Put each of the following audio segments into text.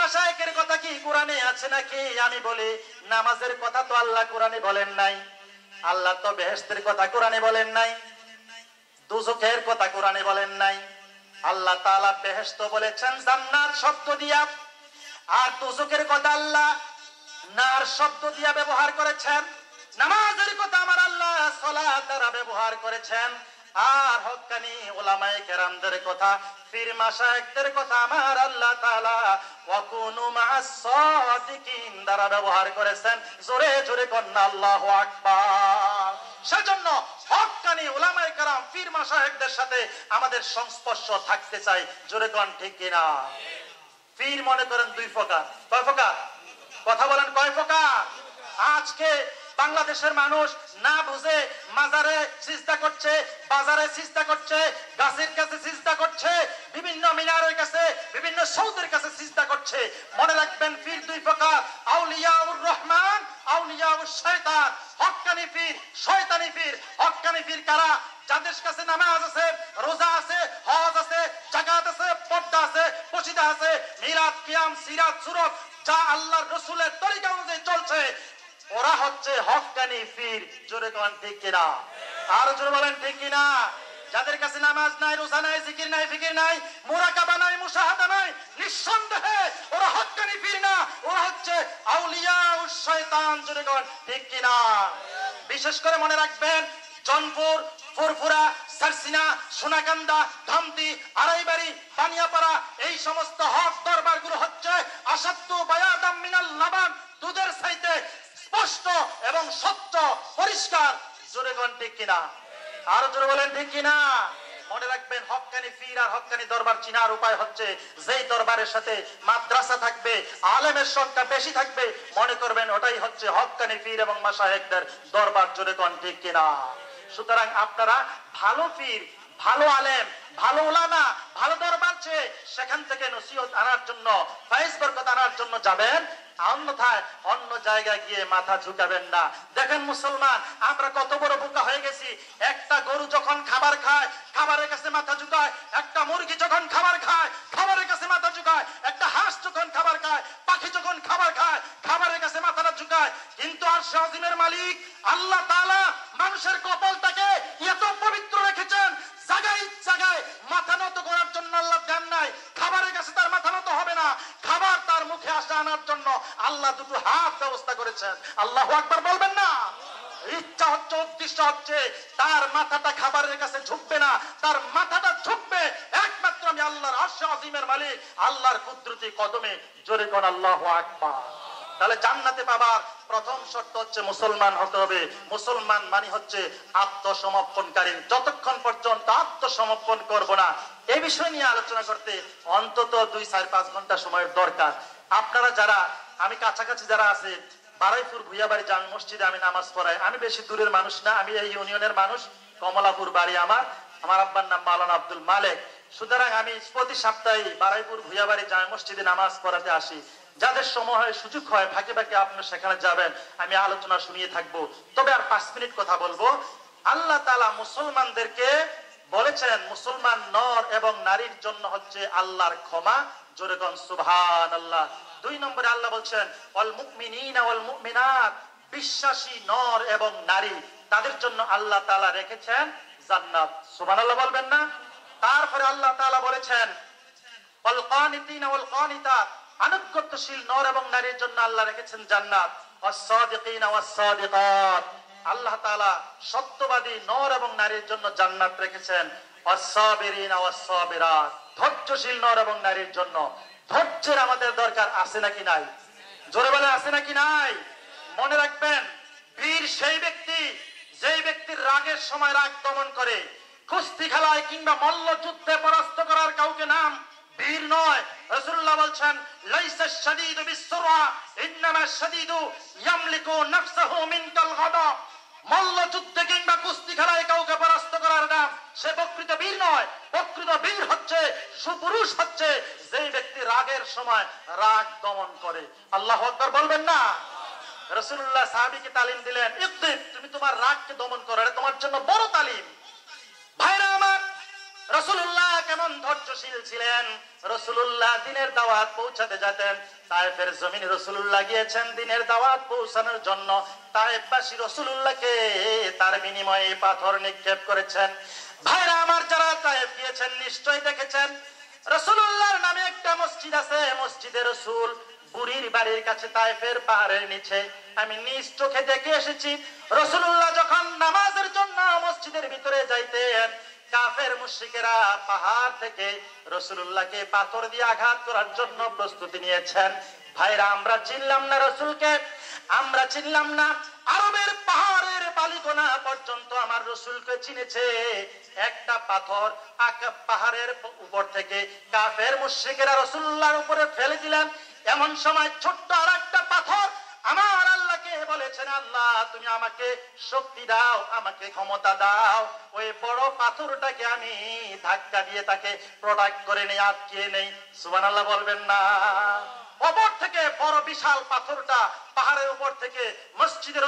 মাশায়েখের কথা কি কোরআনে আছে নাকি? আমি বলি নামাজের কথা তো আল্লাহ কোরআনে বলেন নাই, আল্লাহ তো বেহেশতের কথা কোরআনে বলেন নাই, দুজখের কথা কোরআনে বলেন নাই। আল্লাহ তাআলা বেহেশত বলেছেন জান্নাত শব্দ দিয়া, আর দুজখের কথা আল্লাহ নার শব্দ দিয়া ব্যবহার করেছেন। নামাজের কথা আমার আল্লাহ সালাত দ্বারা ব্যবহার করেছেন। আর হক্কানি উলামায়ে কেরামদের কথা, পীর মাশায়েখদের কথা আমার আল্লাহ তাআলা ওয়াকুনু মা'আস সাদিকিন দ্বারা ব্যবহার করেছেন। জোরে জোরে কন্না আল্লাহু আকবার। সেজন্য হক্কানি উলামায়ে কেরাম পীর মাশায়েখদের সাথে আমাদের সংস্পর্শ থাকতে চাই। জোরে কোন ঠিক কিনা? পীর মনে করেন দুই প্রকার। কয় প্রকার? কথা বলেন, কয় প্রকার? আজকে বাংলাদেশের মানুষ না বুঝে মাজারে সিজদা করছে, বাজারে সিজদা করছে, গাছের কাছে সিজদা করছে, বিভিন্ন মিনারের কাছে, বিভিন্ন সৌদের কাছে সিজদা করছে। মনে রাখবেন পীর দুই প্রকার, আউলিয়াউর রহমান, আউলিয়াউশ শয়তান। হক্কানি পীর, শয়তানি পীর। হক্কানি পীর কারা? যাদের কাছে নামাজ আছে, রোজা আছে, হজ আছে, যাকাত আছে, পর্দা আছে, পশিদা আছে, মিলাদ, কিয়াম, সিরাত, সুরত যা আল্লাহর রাসূলের তরিকা অনুযায়ী চলছে, ওরা হচ্ছে হক্কানি পীর। জোরে কোন ঠিক কিনা? আর জোরে বলেন ঠিক কিনা? যাদের কাছে নামাজ নাই, রোজা নাই, জিকির নাই, ফিকির নাই, মুরাকাবা নাই, মুশাহাদা নাই, নিঃসন্দেহে ওরা হক্কানি পীর না, ওরা হচ্ছে আউলিয়াউশ শয়তান। জোরে কোন ঠিক কিনা? বিশেষ করে মনে রাখবেন জনপুর, ফুরফুরা, সারসিনা, সোনাকান্দা, ধামতি, আড়াইবাড়ি, বানিয়াপাড়া এই সমস্ত হক দরবারগুলো হচ্ছে আসাদ্দু বায়াদাম মিনাল লাবান, দুধের চাইতে স্পষ্ট এবং স্বচ্ছ পরিষ্কার। জোরে কোন ঠিক কিনা? আর জোরে বলেন ঠিক কিনা? মনে রাখবেন হক্কানি পীর আর হক্কানি দরবার চিনার উপায় হচ্ছে যেই দরবারের সাথে মাদ্রাসা থাকবে, আলেমের সংখ্যা বেশি থাকবে, মনে করবেন ওটাই হচ্ছে হক্কানি পীর এবং মাশায়েখদের দরবার। জোরে কোন ঠিক কিনা? সুতরাং আপনারা ভালো পীর, ভালো আলেম, ভালো উলামা, ভালো দরবার চেয়ে সেখান থেকে নসিহত আনার জন্য, ফায়েজ বরকত আনার জন্য যাবেন, অন্যথায় অন্য জায়গায় গিয়ে মাথা ঝুঁকাবেন না। দেখেন মুসলমান, আমরা কত বড় বোকা হয়ে গেছি। একটা গরু যখন খাবার খায়, খাবারের কাছে মাথা ঝুঁকায়। একটা মুরগি যখন খাবার খায়, খাবারের কাছে মাথা ঝুঁকায়। একটা হাঁস যখন খাবার খায়, পাখি যখন খাবার খায়, খাবারের কাছে মাথাটা ঝুঁকায়। কিন্তু আরশ আজিমের মালিক আল্লাহ তাআলা মানুষের কপালটাকে এত পবিত্র রেখেছেন, জায়গায় জায়গায় মাথা নত করার জন্য আল্লাহ দেন নাই। খাবারের কাছে তার মাথা নত হবে না, খাবার তার মুখে আসা আনার জন্য আল্লাহ দুটো হাত ব্যবস্থা করেছেন। আল্লাহু আকবার বলবেন না? ইচ্ছা হচ্ছে, উদ্দেশ্য হচ্ছে তার মাথাটা খাবারের কাছে ঝুঁকবে না, তার মাথাটা ঝুঁকবে একমাত্র আমি আল্লাহর আরশ আজিমের মালিক আল্লাহর কুদরতি কদমে। জোরে কোন আল্লাহু আকবার। তাহলে জান্নাতে পাবার প্রথম শর্ত হচ্ছে মুসলমান হতে হবে। মুসলমান মানে হচ্ছে আত্মসমর্পণকারী। যতক্ষণ পর্যন্ত আত্মসমর্পণ করব না, এই বিষয় নিয়ে আলোচনা করতে অন্তত 2-4-5 ঘন্টা সময়ের দরকার। আপনারা যারা, আমি কাছাকাছি যারা আছে, বারাইপুর ভুইয়াবাড়ি জামে মসজিদে আমি নামাজ পড়াই। আমি বেশি দূরের মানুষ না, আমি এই ইউনিয়নের মানুষ, কমলাপুর বাড়ি আমার। আমার আব্বার নাম মাওলানা আব্দুল মালেক। সুতরাং আমি প্রতি সপ্তাহে বারাইপুর ভুইয়াবাড়ি জামে মসজিদে নামাজ পড়াতে আসি। যাদের সময় হয়, সুযোগ হয়, ফাঁকে ফাঁকে আপনার সেখানে যাবেন, আমি আলোচনা শুনিয়ে থাকবো। তবে আর 5 মিনিট কথা বলবো। আল্লাহ তাআলা মুসলমানদেরকে বলেছেন মুসলমান নর এবং নারীর জন্য হচ্ছে আল্লাহর ক্ষমা। জোরে কোন সুবহানাল্লাহ। 2 নম্বরে আল্লাহ বলছেন ওয়াল মুমিনিনা ওয়াল মুমিনাত, বিশ্বাসী নর এবং নারী তাদের জন্য আল্লাহ তাআলা রেখেছেন জান্নাত। সুবহানাল্লাহ বলবেন না? তারপরে আল্লাহ তাআলা বলেছেন ওয়াল কানিতিনা ওয়াল কানিতাত, আনুগত্যশীল নর এবং নারীর জন্য আল্লাহ রেখেছেন জান্নাত। ওয়াস সাদিকিনা ওয়াস সাদিকাত, আল্লাহ তাআলা সত্যবাদী নর এবং নারীর জন্য জান্নাত রেখেছেন। ওয়াস সাবিরিনা ওয়াস সাবিরাত, ধৈর্যশীল নর এবং নারীর জন্য। ধৈর্যের আমাদের দরকার আছে নাকি নাই? জোরে বলে আছে নাকি নাই? মনে রাখবেন বীর সেই ব্যক্তি যেই ব্যক্তির রাগের সময় রাগ দমন করে। কুস্তি খেলায় কিংবা মল্ল যুদ্ধে পরাস্ত করার কাউকে নাম বীর নয়। রাসূলুল্লাহ বলছেন লাইসা শাদীদু বিসসুরা ইন্নামা শাদীদু ইয়ামলিকু নাফসাহু মিনকাল গাদাব। মল্ল যুদ্ধে কিংবা কুস্তি খেলায় কাউকে পরাস্ত করার নাম সে প্রকৃত বীর নয়। প্রকৃত বীর হচ্ছে, সুপুরুষ হচ্ছে যেই ব্যক্তি রাগের সময় রাগ দমন করে। আল্লাহু আকবার বলবেন না? রাসূলুল্লাহ সাহাবীকে তালিম দিলেন, ইকদিব, তুমি তোমার রাগকে দমন করো, এটা তোমার জন্য বড় তালিম। ভাইরা আমার, রাসূলুল্লাহ এমন ধৈর্যশীল ছিলেন, রাসূলুল্লাহ দিনের দাওয়াত পৌঁছাতে যেতেন। তায়েফের জমিনে রাসূলুল্লাহ গিয়েছেন দিনের দাওয়াত পৌঁছানোর জন্য। তায়েফবাসী রাসূলুল্লাহকে তার বিনিময়ে পাথর নিক্ষেপ করেছেন। ভাইরা আমার, যারা তায়েফ গিয়েছেন নিশ্চয়ই দেখেছেন রাসূলুল্লাহর নামে একটা মসজিদ আছে, মসজিদে রাসূল। বুড়ির বাড়ির কাছে তায়েফের পাহাড়ের নিচে আমি নিজ চোখে দেখে এসেছি, রাসূলুল্লাহ যখন নামাজের জন্য মসজিদের ভিতরে যাইতেন, কাফের মুশরিকেরা পাহাড় থেকে রাসূলুল্লাহকে পাথর দিয়ে আঘাত করার জন্য প্রস্তুতি নিয়েছেন। ভাইরা, আমরা চিনলাম না রাসূলকে, আমরা চিনলাম না। আরবের পাহাড়ের বালিকোনা পর্যন্ত আমার রাসূলকে চিনেছে। একটা পাথর পাহাড়ের উপর থেকে কাফের মুশরিকেরা রাসূলুল্লাহর উপরে ফেলে দিলেন। এমন সময় ছোট্ট আর একটা পাথর আমার আল্লাহকে বলেছেন, আল্লাহ তুমি আমাকে শক্তি দাও, আমাকে ক্ষমতা দাও, ওই বড় পাথরটাকে আমি ধাক্কা দিয়ে তাকে প্রোটেক্ট করে নেই, আটকিয়ে নেই। সুবহানাল্লাহ বলবেন না? উপর থেকে বড় বিশাল পাথরটা পাহাড়ের উপর থেকে মসজিদে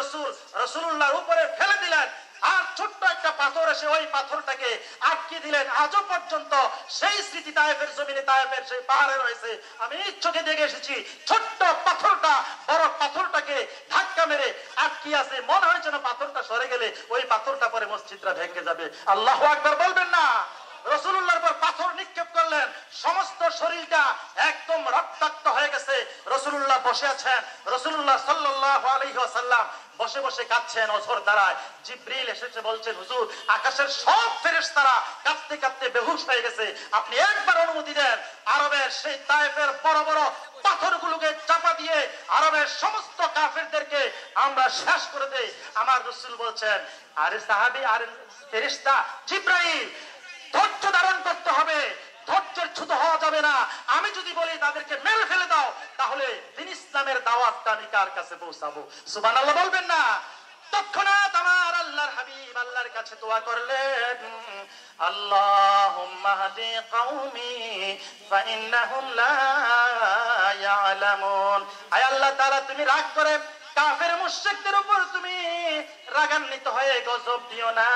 রাসূলুল্লাহর উপরে ফেলে দিলেন, আর ছোট্ট একটা পাথর এসে ওই পাথরটাকে আটকে দিলেন। আজও পর্যন্ত সেই স্মৃতি তায়েফের জমিনে, তায়েফের সেই পাহাড়ে রয়েছে। আমি নিজ চোখে দেখে এসেছি, ছোট্ট পাথরটা বড় পাথরটাকে ধাক্কা মেরে আটকে আছে। মনে হয় যেন পাথরটা সরে গেলে ওই পাথরটা পরে মসজিদটা ভেঙে যাবে। আল্লাহু আকবার বলবেন না? রাসূলুল্লাহর উপর পাথর নিক্ষেপ করলেন, সমস্ত শরীরটা একদম রক্তাক্ত হয়ে গেছে। রাসূলুল্লাহ বসে আছেন, রাসূলুল্লাহ সাল্লাল্লাহু আলাইহি ওয়াসাল্লাম বসে বসে কাঁদছেন, অঝর দ্বারায়। জিবরিল এসেছে, বলছেন, হুজুর আকাশের সব ফেরেশতারা কাঁদতে কাঁদতে বেহুশ হয়ে গেছে, আপনি একবার অনুমতি দেন, আরবের সেই তায়েফের বড় বড় পাথরগুলোকে চাপা দিয়ে আরবের সমস্ত কাফেরদেরকে আমরা শেষ করে দেই। আমার রাসূল বলছেন, আরে সাহাবী, আরে ফেরেশতা জিবরাইল, ধৈর্য ধারণ করতে হবে, ধৈর্যের চ্যুত হওয়া যাবে না। আমি যদি বলি তাদেরকে মেরে ফেলে দাও, তাহলে দ্বীন ইসলামের দাওয়াতটা আমি কার কাছে পৌঁছাবো? সুবহানাল্লাহ বলবেন না? তৎক্ষণাৎ আমার আল্লাহর হাবিব আল্লাহর কাছে দোয়া করলেন, আল্লাহুম্মা হাদি কওমি ফাইন্নাহুম লা ইয়ালামুন। আয় আল্লাহ তাআলা, তুমি রাগ করে কাফের মুশরিকদের উপর তুমি রাগান্বিত হয়ে গজব দিও না।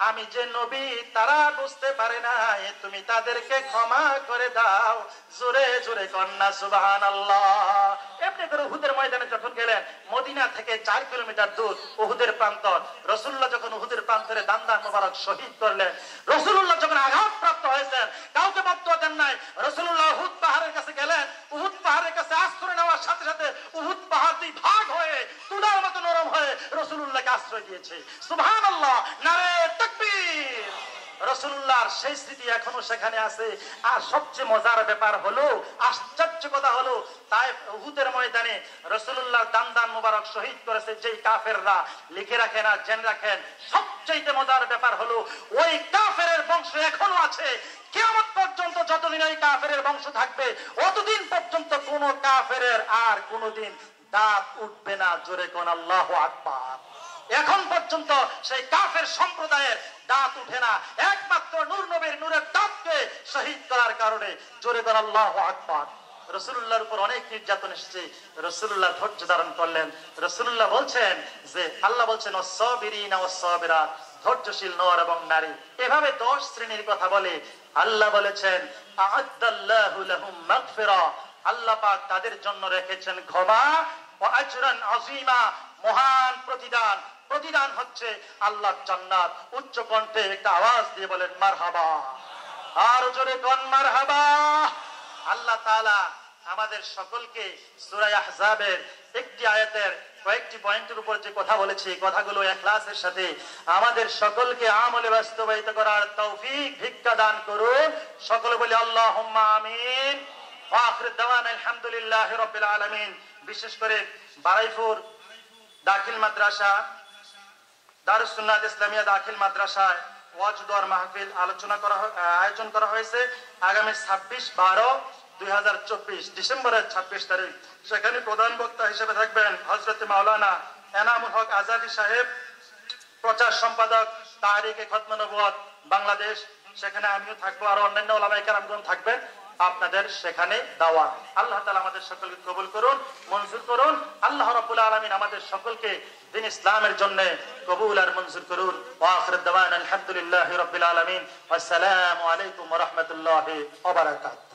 আমি যে নবী তারা বুঝতে পারে না, তুমি তাদেরকে ক্ষমা করে দাও। জোরে জোরে কন্যা সুবহানাল্লাহ। এমনি করে উহুদের ময়দানে যখন গেলেন, মদিনা থেকে 4 কিলোমিটার দূর উহুদের প্রান্তর, রাসূলুল্লাহ যখন উহুদের প্রান্তরে দান্দান মোবারক শহীদ করলেন, রাসূলুল্লাহ যখন আঘাতপ্রাপ্ত হয়েছেন, কাউকে বদদুয়া দেন নাই। রাসূলুল্লাহ উহুদ পাহাড়ের কাছে গেলেন, উহুদ পাহাড়ের কাছে আশ্রয় নেওয়ার সাথে সাথে উহুদ পাহাড় 2 ভাগ হয়ে তুলার মতো নরম হয়ে রাসূলুল্লাহকে আশ্রয় দিয়েছে। সুবহানাল্লাহ, নারে তাকবীর। রাসূলুল্লাহর সেই স্মৃতি এখনো সেখানে আছে। আর সবচেয়ে মজার ব্যাপার হলো, আশ্চর্য কথা হলো, তায়েফ উহুদের ময়দানে রাসূলুল্লাহ দান্দান মোবারক শহীদ করেছে যেই কাফেররা, লিখে রাখেন আর জেনে রাখেন, সবচেয়ে মজার ব্যাপার হলো ওই কাফেরের বংশ এখনো আছে। কিয়ামত পর্যন্ত যতদিন ওই কাফেরের বংশ থাকবে, অতদিন পর্যন্ত কোন কাফেরের আর কোনদিন দাঁত উঠবে না। জোরে কোন আল্লাহু আকবার। এখন পর্যন্ত সেই কাফের সম্প্রদায়ের দাঁত উঠে না, একমাত্র নূর নবীর নূরের দাঁতকে শহীদ করার কারণে। জোরে বল আল্লাহু আকবার। রাসূলুল্লাহর উপর অনেক নির্যাতন এসেছে, রাসূলুল্লাহ ধৈর্য ধারণ করলেন। রাসূলুল্লাহ বলছেন যে, আল্লাহ বলছেন ওয়াস-সাবিরিনা ওয়াস-সাবিরাত, ধৈর্যশীল নর এবং নারী। এভাবে 10 শ্রেণীর কথা বলে আল্লাহ বলেছেন, আ'আদ্দাল্লাহু লাহুম মাগফিরা, আল্লাহ পাক তাদের জন্য রেখেছেন ক্ষমা, ওয়া আজরান আযীমা, মহান প্রতিদান। প্রতিদান হচ্ছে আল্লাহর জান্নাত। উচ্চ কণ্ঠে একটা আওয়াজ দিয়ে বলেন মারহাবা, আর জোরে কোন মারহাবা। আল্লাহ তাআলা আমাদের সকলকে সূরা আহজাবের একটি আয়াতের কয়েকটি পয়েন্টের উপর যে কথা বলেছি, কথাগুলো ইখলাসের সাথে আমাদের সকলকে আমলে বাস্তবায়িত করার তৌফিক ভিক্ষা দান করুন। সকলে বলি আল্লাহুম্মা আমিন। ওয়া আখিরু দাওয়ানা আলহামদুলিল্লাহি রাব্বিল আলামিন। বিশেষ করে বারাইপুর দাখিল মাদ্রাসা, দারুস সুন্নাত ইসলামিয়া দাখিল মাদ্রাসায় ওয়াজ দোয়ার মাহফিল আয়োজন করা হয়েছে আগামী 26/12/2024 ডিসেম্বরের 26 তারিখ। সেখানে প্রধান বক্তা হিসেবে থাকবেন হযরত মাওলানা এনামুল হক আজাদী সাহেব, প্রচার সম্পাদক তাহরিকে খতমে নবুয়ত বাংলাদেশ। সেখানে আমিও থাকবো, আর অন্যান্য উলামায়ে কেরামগণ থাকবেন। আপনাদের সেখানে দাওয়াত। আল্লাহ তাআলা আমাদের সকলকে কবুল করুন, মঞ্জুর করুন। আল্লাহ রাব্বুল আলামিন আমাদের সকলকে দিন ইসলামের জন্য কবুল আর মঞ্জুর করুন। ওয়া আখিরু দাওয়ানা আলহামদুলিল্লাহি রাব্বিল আলামিন। আসসালামু আলাইকুম ওয়া রাহমাতুল্লাহি ওয়া বারাকাতুহু।